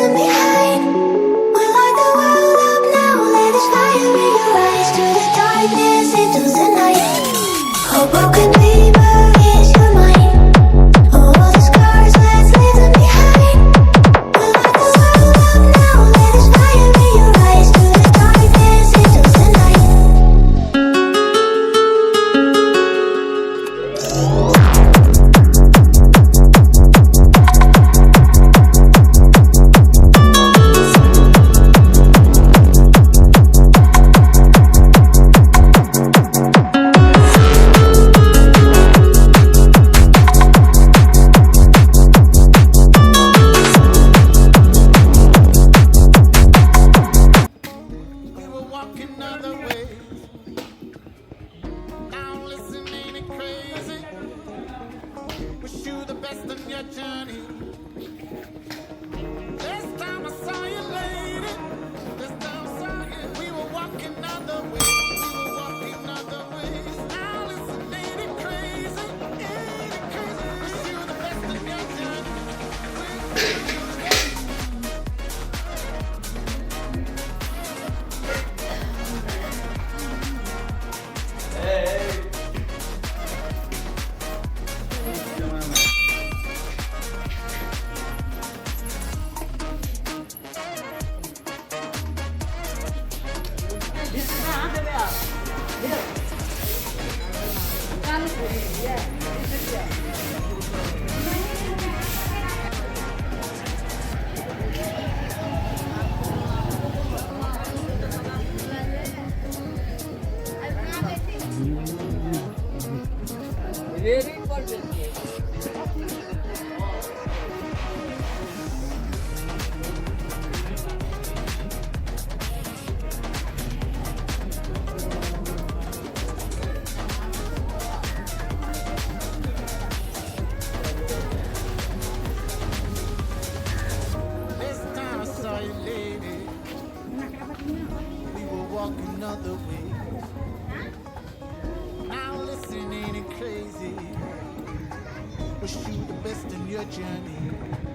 leaving behind. We light the world up now, let us fire in your eyes. To the darkness, into the night. Oh, broken dreamer, is your mind? All the scars, let's leave them behind. We light the world up now, let us fire in your eyes. To the darkness, into the night. We were walking other ways. Now listen, ain't it crazy? Wish you the best on your journey. This time I saw you lady. This time I saw you. We were walking other ways. We were walking other ways. Now listen, ain't it crazy? Ain't it crazy? Wish you the best on your journey. Very important. This time I saw you lady. We were walking other ways. Now listen, ain't it crazy? Wish you the best in your journey.